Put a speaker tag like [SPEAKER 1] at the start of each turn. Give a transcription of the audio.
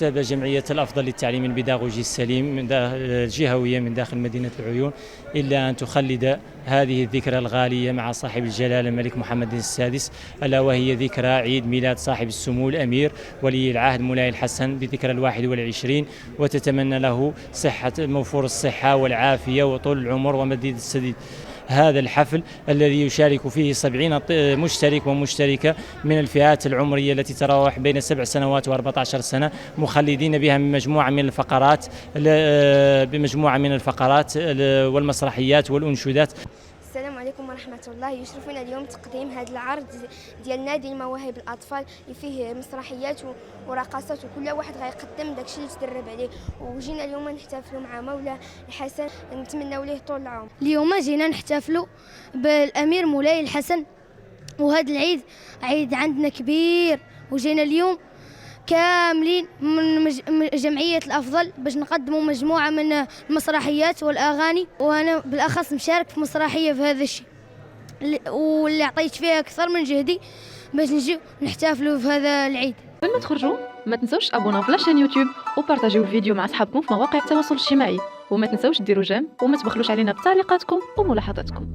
[SPEAKER 1] تأبى جمعية الأفضل للتعليم البيداغوجي السليم الجهوية من داخل مدينة العيون إلا أن تخلد هذه الذكرى الغالية مع صاحب الجلالة الملك محمد السادس، ألا وهي ذكرى عيد ميلاد صاحب السمو الأمير ولي العهد مولاي الحسن بذكرى 21، وتتمنى له صحة موفور الصحة والعافية وطول العمر ومديد السديد. هذا الحفل الذي يشارك فيه 70 مشترك ومشتركة من الفئات العمرية التي تتراوح بين 7 سنوات و14 سنة، مخلدين بها من مجموعة من الفقرات والمسرحيات والأنشودات.
[SPEAKER 2] السلام عليكم ورحمة الله. يشرفنا اليوم تقديم هذا العرض ديال نادي المواهب الأطفال اللي فيه مسرحيات ورقصات وكل واحد غيقدم داكشي اللي تدرب عليه، وجينا اليوم نحتفلوا مع مولاي الحسن نتمنوا ليه طول العمر.
[SPEAKER 3] اليوم جينا نحتفلوا بالأمير مولاي الحسن، وهذا العيد عيد عندنا كبير، وجينا اليوم كاملين من جمعية الأفضل باش نقدموا مجموعة من المسرحيات والأغاني، وأنا بالأخص مشارك في مسرحية في هذا الشيء واللي عطيت فيها أكثر من جهدي باش نجي نحتفلوا في هذا العيد.
[SPEAKER 4] قبل ما تخرجوا ما تنسوش ابوناو في لاشين يوتيوب وبارطاجيو الفيديو مع اصحابكم في مواقع التواصل الاجتماعي، وما تنسوش ديروا جيم وما تبخلوش علينا بتعليقاتكم وملاحظاتكم.